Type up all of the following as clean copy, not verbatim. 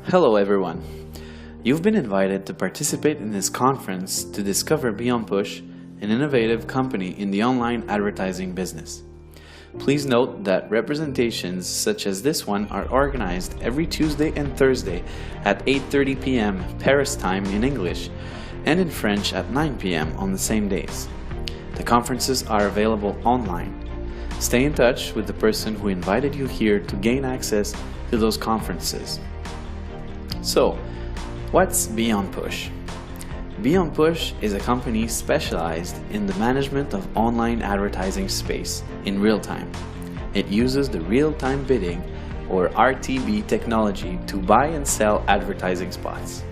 Hello everyone. You've been invited to participate in this conference to discover Beonpush, an innovative company in the online advertising business. Please note that representations such as this one are organized every Tuesday and Thursday at 8:30 p.m. Paris time in English and in French at 9 p.m. on the same days. The conferences are available online. Stay in touch with the person who invited you here to gain access to those conferences. So, what's Beonpush? Beonpush is a company specialized in the management of online advertising space in real time. It uses the real-time bidding or RTB technology to buy and sell advertising spots.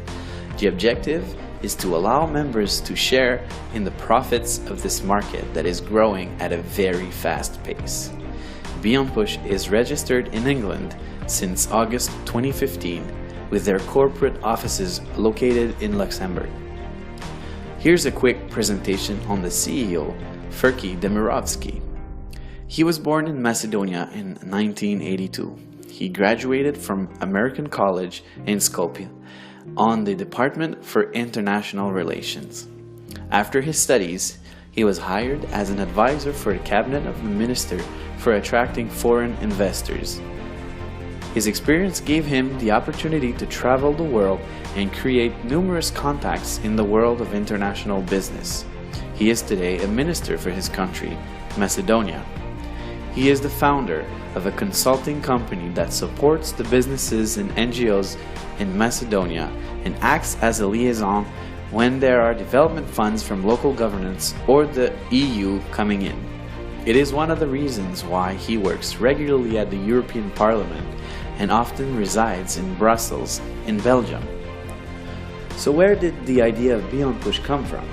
The objective is to allow members to share in the profits of this market that is growing at a very fast pace. Beonpush is registered in England since August 2015 with their corporate offices located in Luxembourg. Here's a quick presentation on the CEO, Ferki Demirovski. He was born in Macedonia in 1982. He graduated from American College in Skopje on the Department for International Relations. After his studies, he was hired as an advisor for the Cabinet of the Minister for attracting foreign investors. His experience gave him the opportunity to travel the world and create numerous contacts in the world of international business. He is today a minister for his country, Macedonia. He is the founder of a consulting company that supports the businesses and NGOs in Macedonia and acts as a liaison when there are development funds from local governments or the EU coming in. It is one of the reasons why he works regularly at the European Parliament and often resides in Brussels, in Belgium. So where did the idea of Beonpush come from?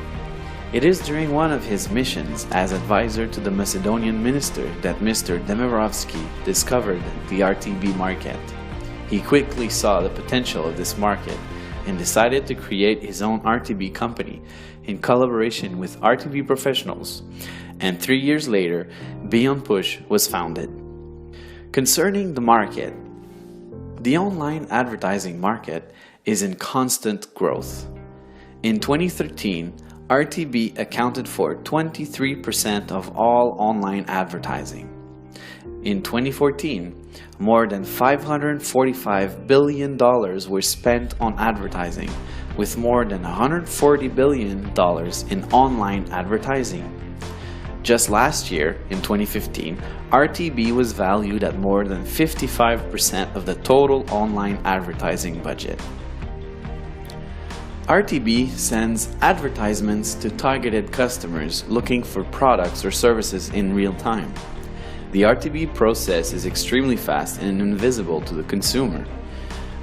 It is during one of his missions as advisor to the Macedonian minister that Mr. Demirovski discovered the RTB market. He quickly saw the potential of this market and decided to create his own RTB company in collaboration with RTB professionals. And 3 years later, Beonpush was founded. Concerning the market, the online advertising market is in constant growth. In 2013, RTB accounted for 23% of all online advertising. In 2014, more than $545 billion were spent on advertising, with more than $140 billion in online advertising. Just last year, in 2015, RTB was valued at more than 55% of the total online advertising budget. RTB sends advertisements to targeted customers looking for products or services in real time. The RTB process is extremely fast and invisible to the consumer.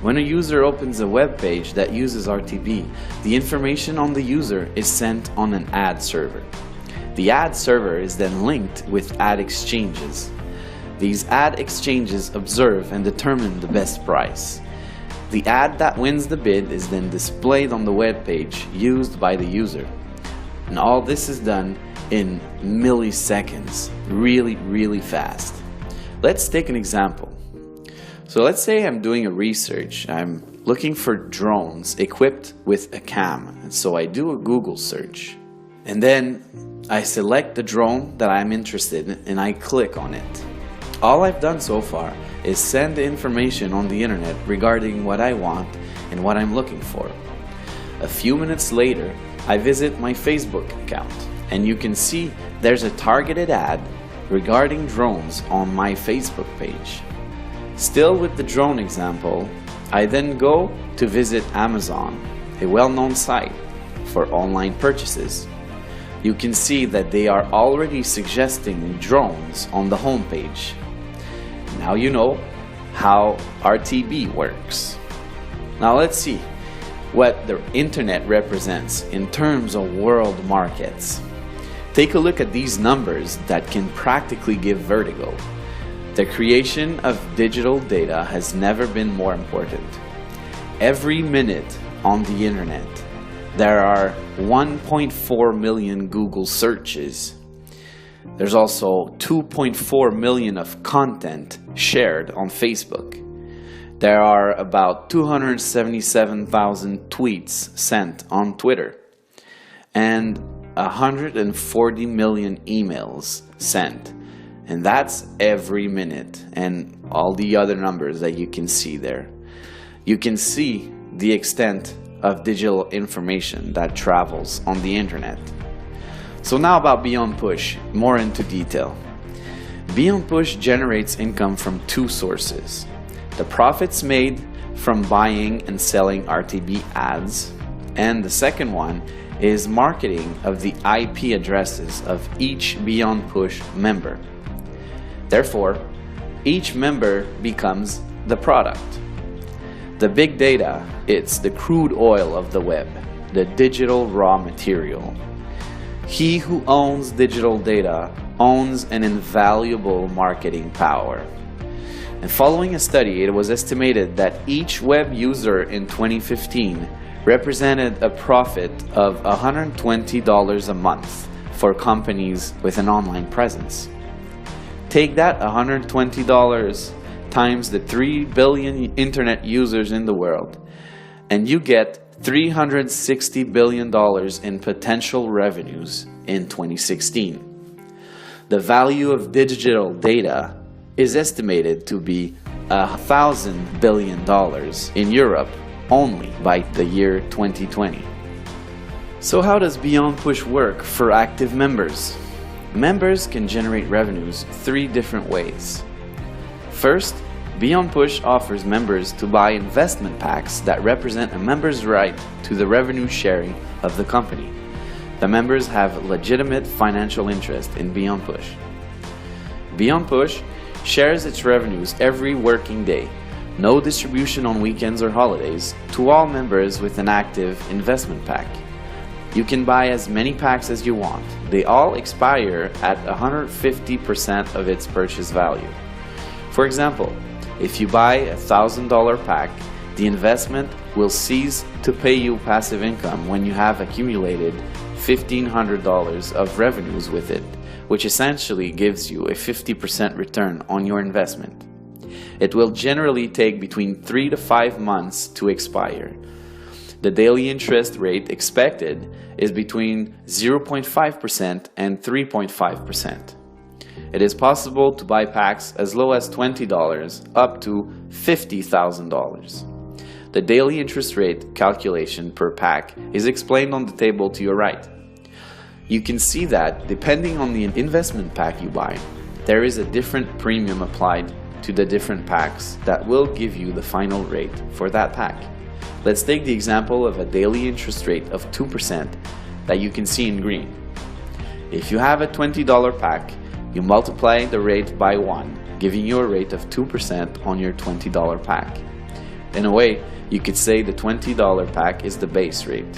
When a user opens a web page that uses RTB, the information on the user is sent on an ad server. The ad server is then linked with ad exchanges. These ad exchanges observe and determine the best price. The ad that wins the bid is then displayed on the web page used by the user. And all this is done in milliseconds, really fast. Let's take an example. So let's say I'm doing a research. I'm looking for drones equipped with a cam. And so I do a Google search. And then I select the drone that I'm interested in and I click on it. All I've done so far is send the information on the internet regarding what I want and what I'm looking for. A few minutes later, I visit my Facebook account and you can see there's a targeted ad regarding drones on my Facebook page. Still with the drone example, I then go to visit Amazon, a well-known site for online purchases. You can see that they are already suggesting drones on the homepage. Now you know how RTB works. Now let's see what the internet represents in terms of world markets. Take a look at these numbers that can practically give vertigo. The creation of digital data has never been more important. Every minute on the internet, there are 1.4 million Google searches. There's also 2.4 million of content shared on Facebook. There are about 277,000 tweets sent on Twitter and 140 million emails sent. And that's every minute, and all the other numbers that you can see there. You can see the extent of digital information that travels on the internet. So now about Beonpush, more into detail. Beonpush generates income from two sources: the profits made from buying and selling RTB ads, and the second one is marketing of the IP addresses of each Beonpush member. Therefore, each member becomes the product. The big data, it's the crude oil of the web, the digital raw material. He who owns digital data owns an invaluable marketing power. And following a study, it was estimated that each web user in 2015 represented a profit of $120 a month for companies with an online presence. Take that $120 times the 3 billion internet users in the world, and you get $360 billion in potential revenues in 2016. The value of digital data is estimated to be $1,000 billion in Europe only by the year 2020. So how does Beonpush work for active members? Members can generate revenues 3 different ways. First, Beonpush offers members to buy investment packs that represent a member's right to the revenue sharing of the company. The members have legitimate financial interest in Beonpush. Beonpush shares its revenues every working day, no distribution on weekends or holidays, to all members with an active investment pack. You can buy as many packs as you want. They all expire at 150% of its purchase value. For example, if you buy a $1,000 pack, the investment will cease to pay you passive income when you have accumulated $1,500 of revenues with it, which essentially gives you a 50% return on your investment. It will generally take between 3 to 5 months to expire. The daily interest rate expected is between 0.5% and 3.5%. It is possible to buy packs as low as $20 up to $50,000. The daily interest rate calculation per pack is explained on the table to your right. You can see that depending on the investment pack you buy, there is a different premium applied to the different packs that will give you the final rate for that pack. Let's take the example of a daily interest rate of 2% that you can see in green. If you have a $20 pack, you multiply the rate by 1, giving you a rate of 2% on your $20 pack. In a way, you could say the $20 pack is the base rate.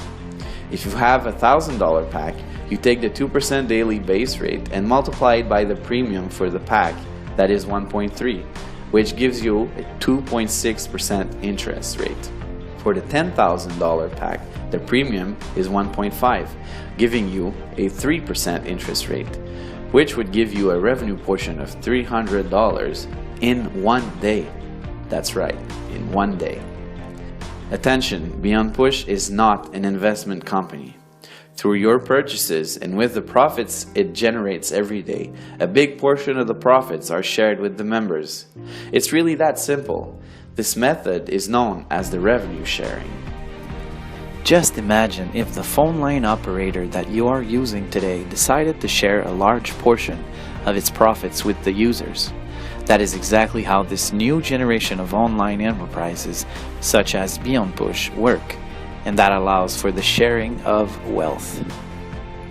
If you have a $1,000 pack, you take the 2% daily base rate and multiply it by the premium for the pack, that is 1.3, which gives you a 2.6% interest rate. For the $10,000 pack, the premium is 1.5, giving you a 3% interest rate, which would give you a revenue portion of $300 in 1 day. That's right, in 1 day. Attention, Beonpush is not an investment company. Through your purchases and with the profits it generates every day, a big portion of the profits are shared with the members. It's really that simple. This method is known as the revenue sharing. Just imagine if the phone line operator that you are using today decided to share a large portion of its profits with the users. That is exactly how this new generation of online enterprises, such as Beonpush, work, and that allows for the sharing of wealth.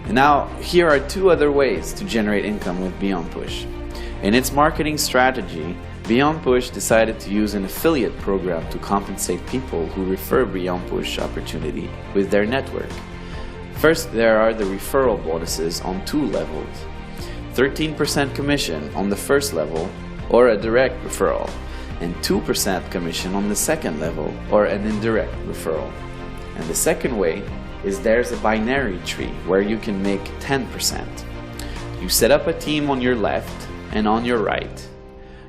And now, here are 2 other ways to generate income with Beonpush. In its marketing strategy, Beonpush decided to use an affiliate program to compensate people who refer Beonpush opportunity with their network. First, there are the referral bonuses on 2 levels. 13% commission on the first level, or a direct referral, and 2% commission on the second level, or an indirect referral. And the second way is there's a binary tree where you can make 10%. You set up a team on your left and on your right.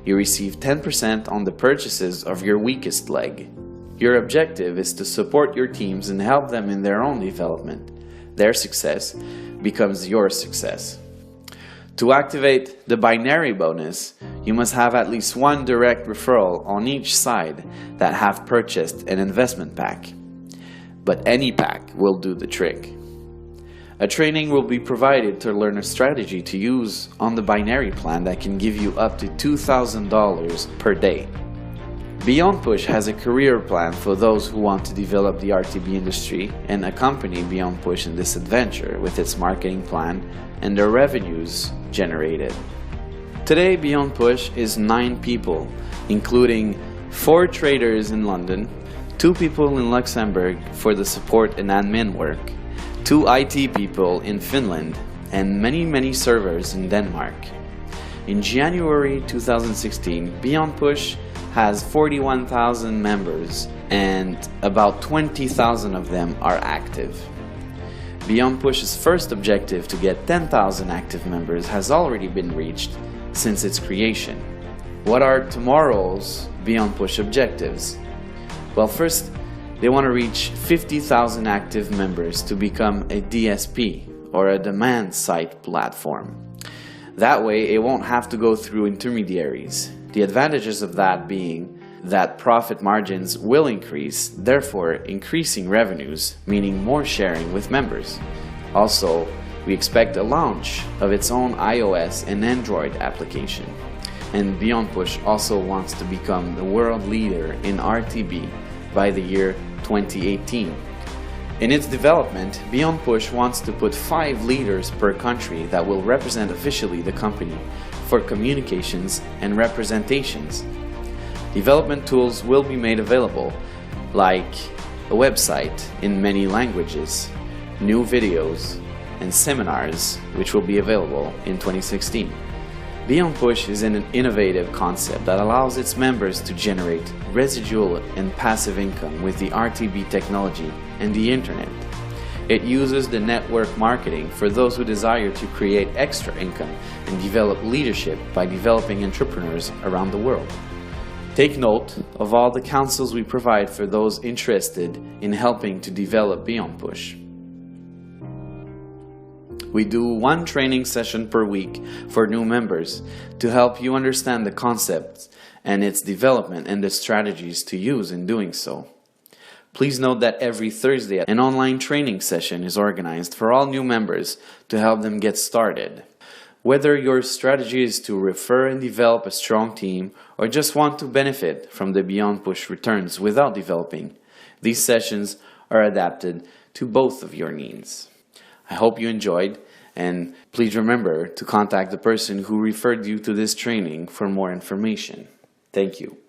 You receive 10% on the purchases of your weakest leg. Your objective is to support your teams and help them in their own development. Their success becomes your success. To activate the binary bonus, you must have at least one direct referral on each side that have purchased an investment pack. But any pack will do the trick. A training will be provided to learn a strategy to use on the binary plan that can give you up to $2,000 per day. Beonpush has a career plan for those who want to develop the RTB industry and accompany Beonpush in this adventure with its marketing plan and the revenues generated. Today, Beonpush is 9 people, including 4 traders in London, 2 people in Luxembourg for the support and admin work, 2 IT people in Finland, and many servers in Denmark. In January 2016, Beonpush has 41,000 members and about 20,000 of them are active. Beonpush's first objective to get 10,000 active members has already been reached since its creation. What are tomorrow's Beonpush objectives? Well, first, they want to reach 50,000 active members to become a DSP, or a demand side platform. That way, it won't have to go through intermediaries. The advantages of that being that profit margins will increase, therefore increasing revenues, meaning more sharing with members. Also, we expect a launch of its own iOS and Android application. And Beonpush also wants to become the world leader in RTB by the year 2018. In its development, Beonpush wants to put 5 leaders per country that will represent officially the company for communications and representations. Development tools will be made available, like a website in many languages, new videos, and seminars, which will be available in 2016. Beonpush is an innovative concept that allows its members to generate residual and passive income with the RTB technology and the internet. It uses the network marketing for those who desire to create extra income and develop leadership by developing entrepreneurs around the world. Take note of all the counsels we provide for those interested in helping to develop Beonpush. We do 1 training session per week for new members to help you understand the concepts and its development and the strategies to use in doing so. Please note that every Thursday, an online training session is organized for all new members to help them get started. Whether your strategy is to refer and develop a strong team or just want to benefit from the Beonpush returns without developing, these sessions are adapted to both of your needs. I hope you enjoyed, and please remember to contact the person who referred you to this training for more information. Thank you.